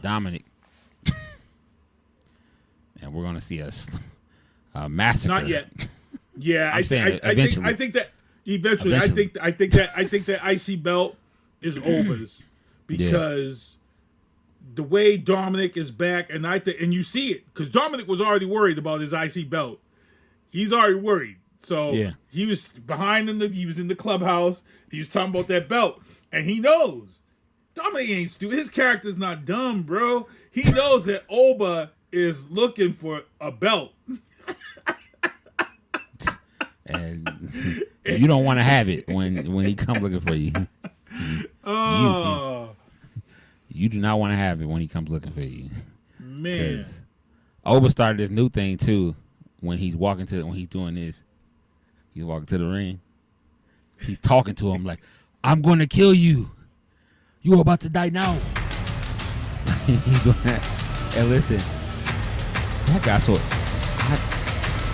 Dominic. And we're going to see a massacre. Not yet. Yeah, I think that eventually. I think that IC belt is Oba's because the way Dominic is back, and you see it because Dominic was already worried about his IC belt. He's already worried, so he was behind he was in the clubhouse. He was talking about that belt, and he knows Dominic ain't stupid. His character's not dumb, bro. He knows that Oba is looking for a belt. And you don't want to have it when he come looking for you. You do not want to have it when he comes looking for you. Man. Oba started this new thing too. When he's doing this, he's walking to the ring. He's talking to him like, "I'm going to kill you. You're about to die now." He's doing that. And listen, that guy.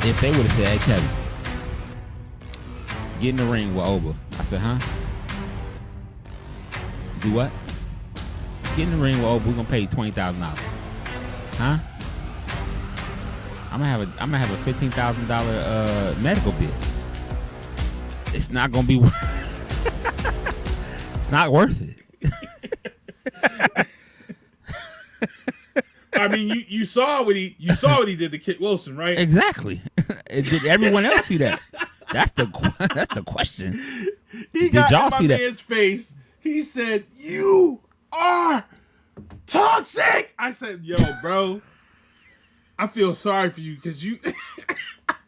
If they would have said, "Hey, Kevin, get in the ring with Oba," I said, "Huh? Do what? Get in the ring with Oba. We're gonna pay you $20,000. Huh? I'm gonna have a $15,000 medical bill. It's not gonna be. It's not worth it." I mean, you saw what he did to Kit Wilson, right? Exactly. Did everyone else see that? That's the question. Did y'all see that? Man's face. He said, "You are toxic." I said, "Yo, bro, I feel sorry for you because you."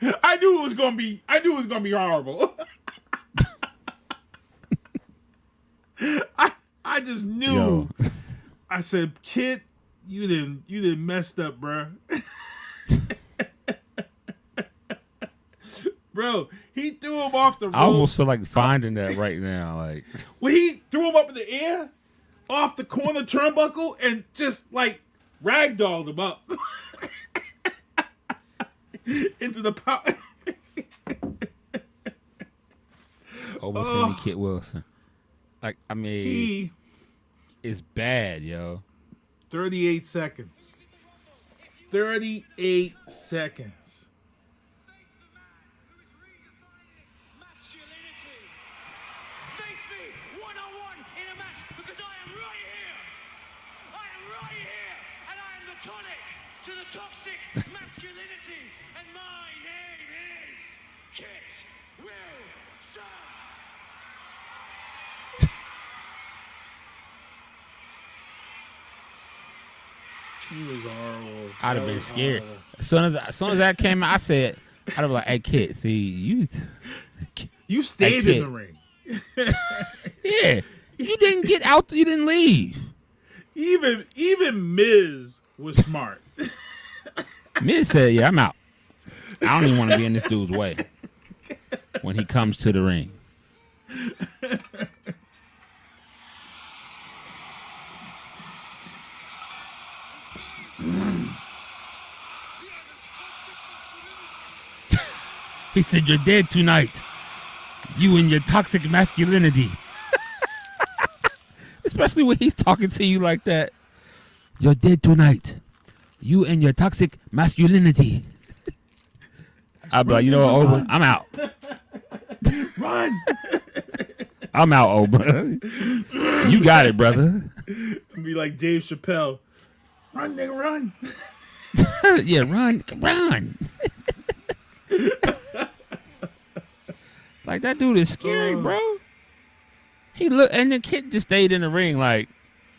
I knew it was gonna be horrible. just knew. Yo. I said, kid, you didn't messed up, bro. Bro, he threw him off the rope. I almost feel like finding that right now. Like when he threw him up in the air, off the corner turnbuckle, and just like ragdolled him up into the power. Overfilling Kit Wilson. Like, I mean, it's bad, yo. 38 seconds. 38 seconds. To the toxic masculinity, and my name is Kit Wilson. He was horrible. I'd have been scared. As soon as that came out, I said, I'd have been like, "Hey, Kit, see you stayed hey, in the ring. Yeah, you didn't get out. You didn't leave. Even Miz was smart. Miz said, "Yeah, I'm out. I don't even want to be in this dude's way when he comes to the ring." He said, "You're dead tonight. You and your toxic masculinity." Especially when he's talking to you like that. "You're dead tonight. You and your toxic masculinity." I'd be like, you know what, Oba? I'm out. Run. I'm out, Oba. You got it, brother. Be like Dave Chappelle. Run, nigga, run. Yeah, run. Like, that dude is scary, bro. He looked, and the kid just stayed in the ring like,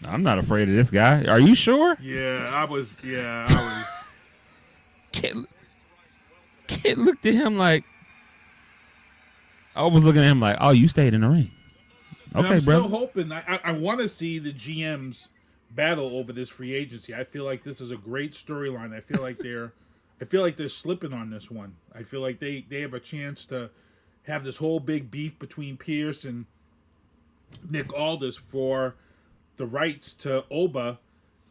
"I'm not afraid of this guy. Are you sure?" Yeah, I was. Kid looked at him like, I was looking at him like, "Oh, you stayed in the ring." Okay, I'm bro. still hoping. I want to see the GMs battle over this free agency. I feel like this is a great storyline. I feel like they're slipping on this one. I feel like they have a chance to have this whole big beef between Pierce and Nick Aldis for the rights to Oba,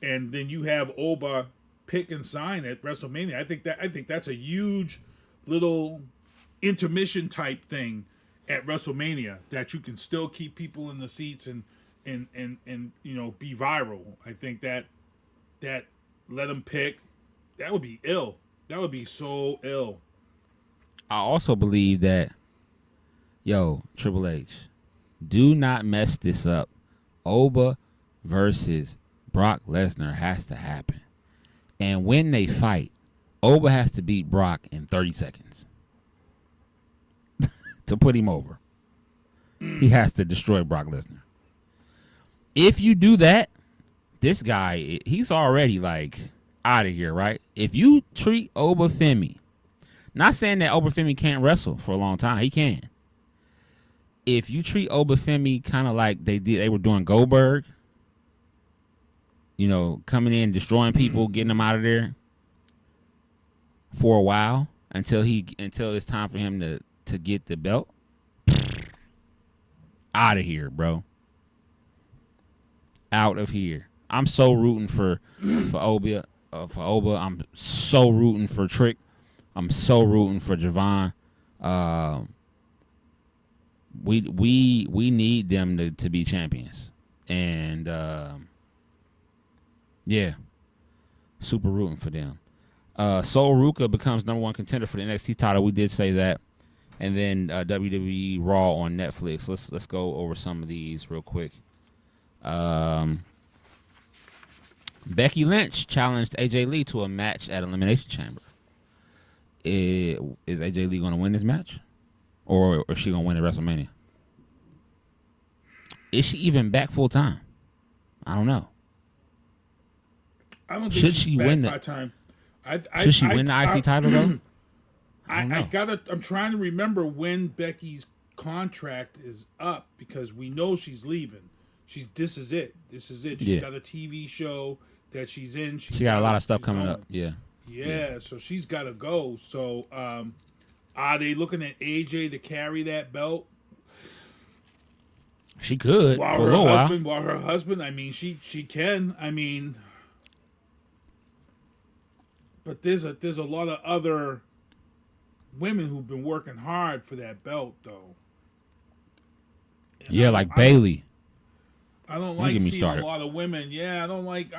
and then you have Oba pick and sign at WrestleMania. I think that's a huge little intermission type thing at WrestleMania that you can still keep people in the seats and be viral. I think that let them pick. That would be ill. That would be so ill. I also believe that, Triple H, do not mess this up. Oba versus Brock Lesnar has to happen. And when they fight, Oba has to beat Brock in 30 seconds to put him over. He has to destroy Brock Lesnar. If you do that, this guy, he's already like out of here, right? If you treat Oba Femi, not saying that Oba Femi can't wrestle for a long time, he can. If you treat Oba Femi kind of like they were doing Goldberg, coming in, destroying people, getting them out of there for a while until it's time for him to get the belt. Out of here, bro. Out of here. I'm so rooting for Oba. I'm so rooting for Trick. I'm so rooting for Javon. We need them to be champions. And super rooting for them. Sol Ruca becomes #1 contender for the NXT title. We did say that. And then WWE Raw on Netflix. Let's go over some of these real quick. Becky Lynch challenged AJ Lee to a match at Elimination Chamber. Is AJ Lee going to win this match? Or is she going to win at WrestleMania? Is she even back full time? I don't know. I don't think should she's she back win part-time. Should she win the IC title though? I'm trying to remember when Becky's contract is up because we know she's leaving. This is it. She's got a TV show that she's in. She got a lot of stuff coming up. Yeah, so she's got to go. So, are they looking at AJ to carry that belt? She could for a little while. While her husband, I mean, she can. I mean, but there's a lot of other women who've been working hard for that belt, though. And like Bailey. I don't like seeing a lot of women. Yeah, I don't like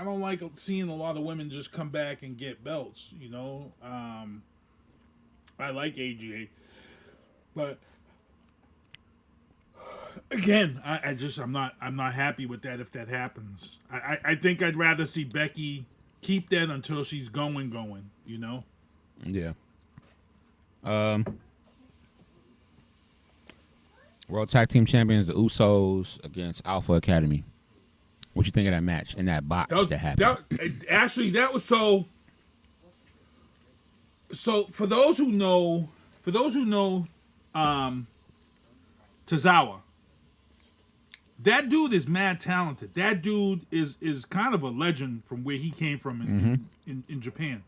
seeing a lot of women just come back and get belts. You know, I like AJ, but again, I'm not happy with that. If that happens, I think I'd rather see Becky keep that until she's going. You know. Yeah. World Tag Team Champions, the Usos against Alpha Academy. What you think of that match and that botch that happened? That was so. So for those who know, Tozawa, that dude is mad talented. That dude is kind of a legend from where he came from in Japan.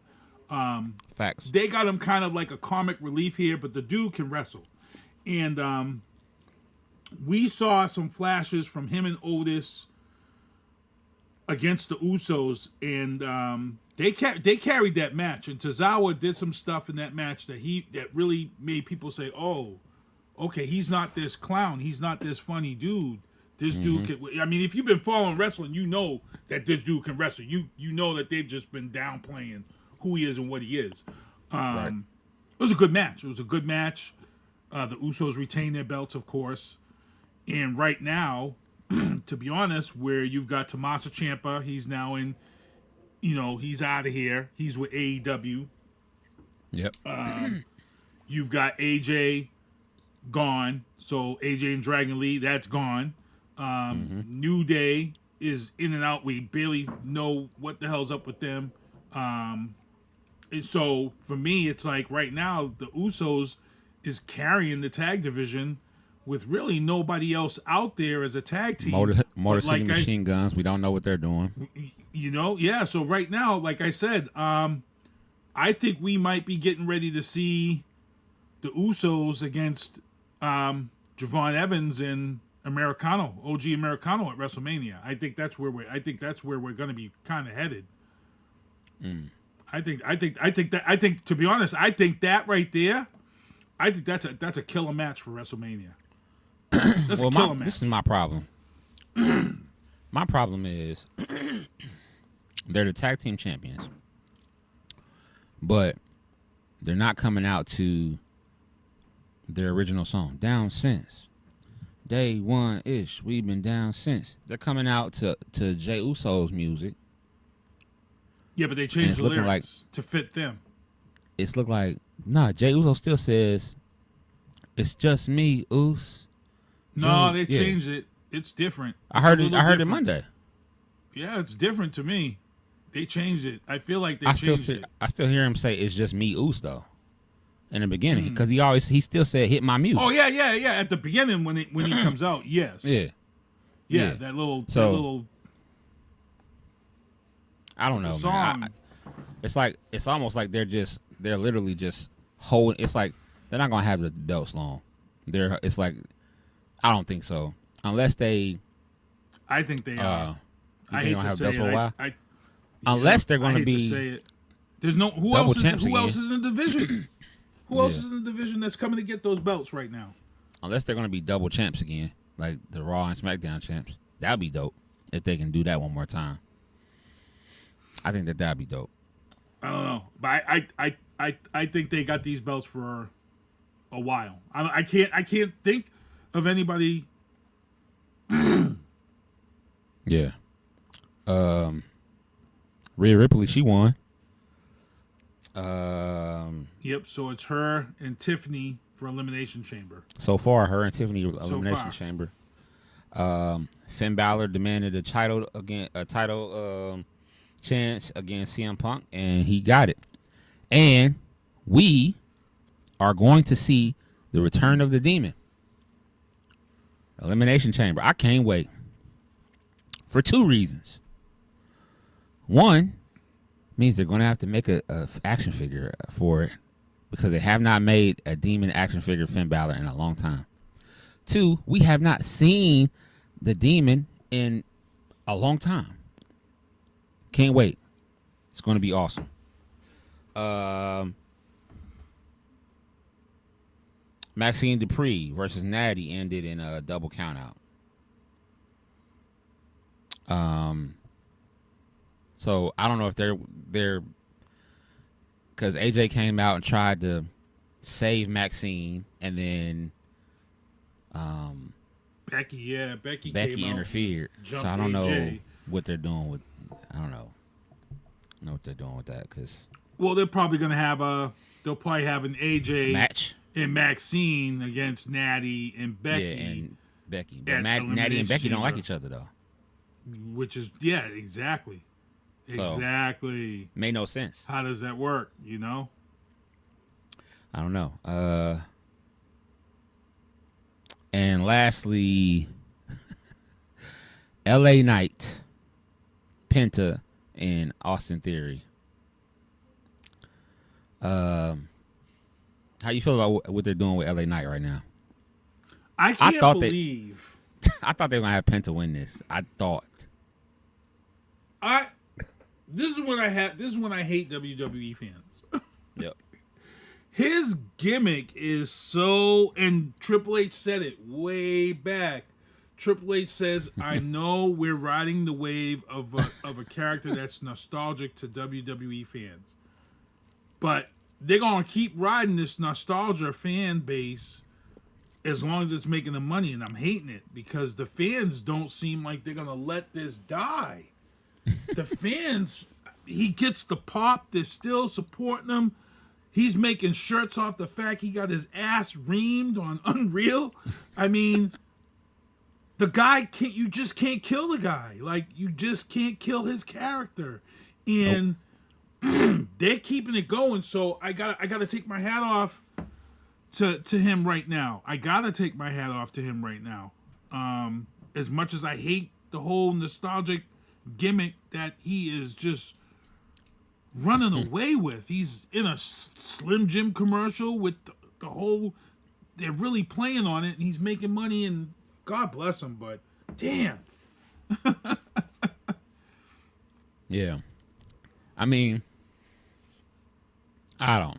Facts. They got him kind of like a comic relief here, but the dude can wrestle. And we saw some flashes from him and Otis against the Usos, and they carried that match. And Tozawa did some stuff in that match that really made people say, "Oh, okay, he's not this clown. He's not this funny dude. This dude can." I mean, if you've been following wrestling, you know that this dude can wrestle. You know that they've just been downplaying who he is and what he is. Right. It was a good match. The Usos retain their belts, of course. And right now, to be honest, where you've got Tommaso Ciampa, he's now in, he's out of here. He's with AEW. Yep. You've got AJ gone. So AJ and Dragon Lee, that's gone. New Day is in and out. We barely know what the hell's up with them. And so for me, it's like right now, the Usos is carrying the tag division with really nobody else out there as a tag team. Motor City Machine Guns. We don't know what they're doing. Yeah. So right now, like I said, I think we might be getting ready to see the Usos against Javon Evans and Americano, OG Americano at WrestleMania. I think that's where we're going to be kind of headed. I think to be honest, I think that right there, I think that's a killer match for WrestleMania. That's a killer match. This is my problem. My problem is they're the tag team champions, but they're not coming out to their original song. Down since day one ish, we've been down since. They're coming out to Jey Uso's music. Yeah, but they changed the lyrics to fit them. It's look like Jey Uso still says, "It's just me, Us." No, they changed it. It's different. I heard it Monday. Yeah, it's different to me. They changed it. I feel like they changed it. I still hear him say, "It's just me, Us," though. In the beginning, because he still said, "Hit my music." Oh yeah. At the beginning when he comes out, yes. Yeah. That little. I don't know, man. It's almost like they're literally just holding. It's like they're not gonna have the belts long. It's like I don't think so, unless they. I think they are. I hate to have belts for a while. Unless they're going to be. Say it. There's no who else is in the division. Who else is in the division that's coming to get those belts right now? Unless they're going to be double champs again, like the Raw and SmackDown champs. That'd be dope if they can do that one more time. I think that'd be dope. I don't know, but I think they got these belts for a while. I can't think of anybody. Yeah. Rhea Ripley, she won. Yep. So it's her and Tiffany for Elimination Chamber. So far, her and Tiffany Elimination Chamber. Finn Balor demanded a title chance against CM Punk, and he got it. And we are going to see the return of the Demon. Elimination Chamber. I can't wait. for two reasons. One means they're going to have to make a action figure for it because they have not made a Demon action figure Finn Balor in a long time. Two, we have not seen the Demon in a long time. Can't wait. It's going to be awesome. Maxine Dupree versus Natty ended in a double countout. So I don't know if they're because AJ came out and tried to save Maxine, and then Becky came interfered. out, So I don't know AJ. what they're doing with. I don't know what they're doing with that because. Well, they're probably gonna have they'll probably have an AJ match and Maxine against Natty and Becky. Yeah, and Becky. But at Natty and Becky don't like Elimination each other though. Which is exactly. So, Exactly. Made no sense. How does that work? You know? I don't know. And lastly, LA Knight, Penta, and Austin Theory. How you feel about what they're doing with LA Knight right now? I can't believe. I thought they were gonna have Penta win this. I thought. This is when I hate WWE fans. Yep. His gimmick is so, and Triple H said it way back. Triple H says, "I know we're riding the wave of a character that's nostalgic to WWE fans, but they're gonna keep riding this nostalgia fan base as long as it's making them money." And I'm hating it because the fans don't seem like they're gonna let this die. The fans, he gets the pop. They're still supporting him. He's making shirts off the fact he got his ass reamed on Unreal. I mean, the guy can't. You just can't kill the guy. Like, you just can't kill his character, and they're keeping it going. So I gotta take my hat off to him right now. I gotta take my hat off to him right now. As much as I hate the whole nostalgic gimmick that he is just running away with. He's in a Slim Jim commercial with the whole, they're really playing on it, and he's making money, and God bless him, but damn. Yeah. I mean, I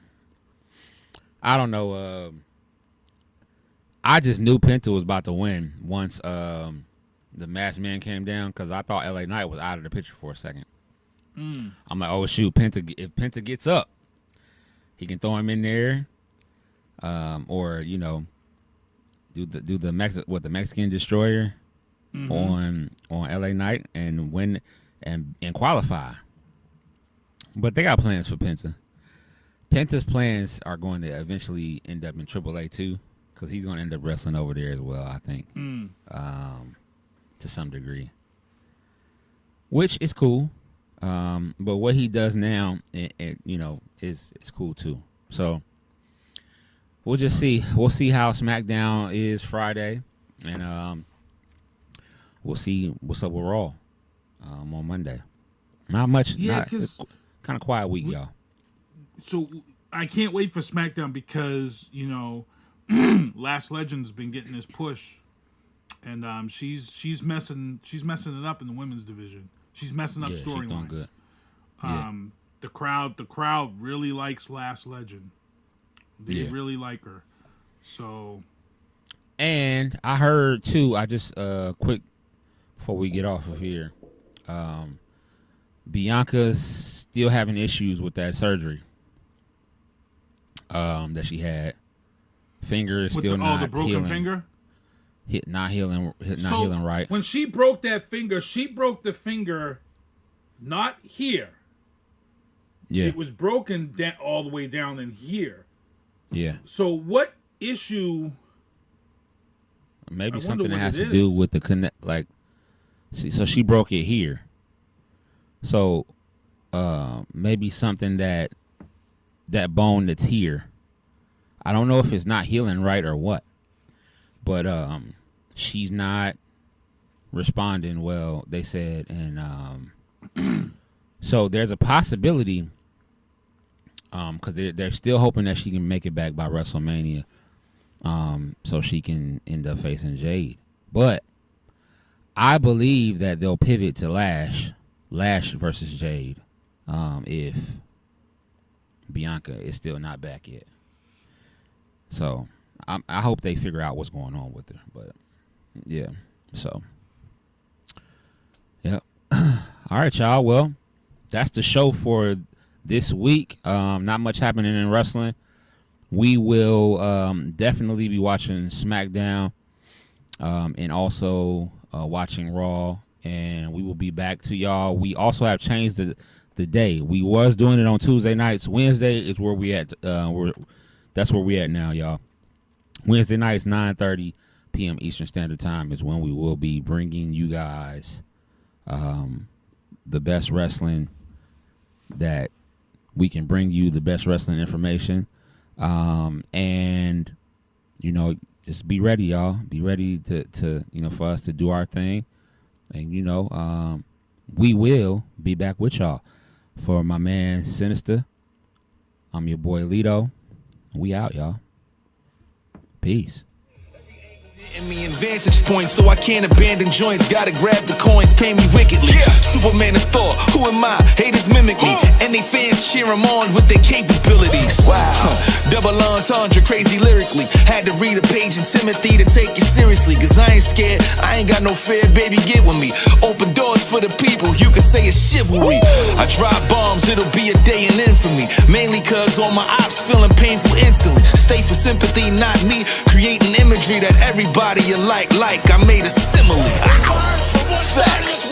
don't know. I just knew Penta was about to win once the Masked Man came down because I thought LA Knight was out of the picture for a second. I'm like, oh shoot, if Penta gets up, he can throw him in there, or do the Mexican Destroyer on LA Knight and win and qualify. But they got plans for Penta. Penta's plans are going to eventually end up in AAA too, because he's going to end up wrestling over there as well, I think, to some degree, which is cool. But what he does now, is cool too. So we'll just see. We'll see how SmackDown is Friday, and we'll see what's up with Raw on Monday. Not much. Yeah, kind of quiet week, y'all. So I can't wait for SmackDown because Lash Legend's been getting this push, and she's messing it up in the women's division. She's messing up storylines. The crowd really likes Lash Legend. They really like her. So, and I heard too. I just quick before we get off of here, Bianca's still having issues with that surgery that she had. Finger is still not the broken healing. Finger. Not healing right. When she broke that finger, she broke the finger not here. Yeah. It was broken all the way down in here. Yeah. So what issue? Maybe something that has to do with the connect. Like, so she broke it here. So maybe something that bone that's here. I don't know if it's not healing right or what. But she's not responding well. They said, and so there's a possibility, because they're still hoping that she can make it back by WrestleMania, so she can end up facing Jade. But I believe that they'll pivot to Lash versus Jade, if Bianca is still not back yet. So I hope they figure out what's going on with her. But yeah, so yep. All right, y'all. Well, that's the show for this week. Not much happening in wrestling. We will definitely be watching SmackDown, and also watching Raw, and we will be back to y'all. We also have changed the day. We was doing it on Tuesday nights. Wednesday is where we at. That's where we at now, y'all. Wednesday nights, 9:30 p.m. Eastern Standard Time is when we will be bringing you guys the best wrestling that we can bring you, the best wrestling information. And, you know, just be ready, y'all. Be ready to you know, for us to do our thing. And, you know, we will be back with y'all. For my man Sinister, I'm your boy Lito. We out, y'all. Peace. Hitting me in vantage points, so I can't abandon joints. Gotta grab the coins, pay me wickedly. Superman of Thor, who am I? Haters mimic me, and they fans cheer him on with their capabilities. Wow, double entendre, crazy lyrically. Had to read a page in Timothy to take it seriously. Cause I ain't scared, I ain't got no fear, baby, get with me. Open doors for the people, you can say it's chivalry. I drop bombs, it'll be a day in infamy. Mainly cause all my ops feeling painful instantly. Stay for sympathy, not me. Creating imagery that everybody you like, I made a simile. Facts.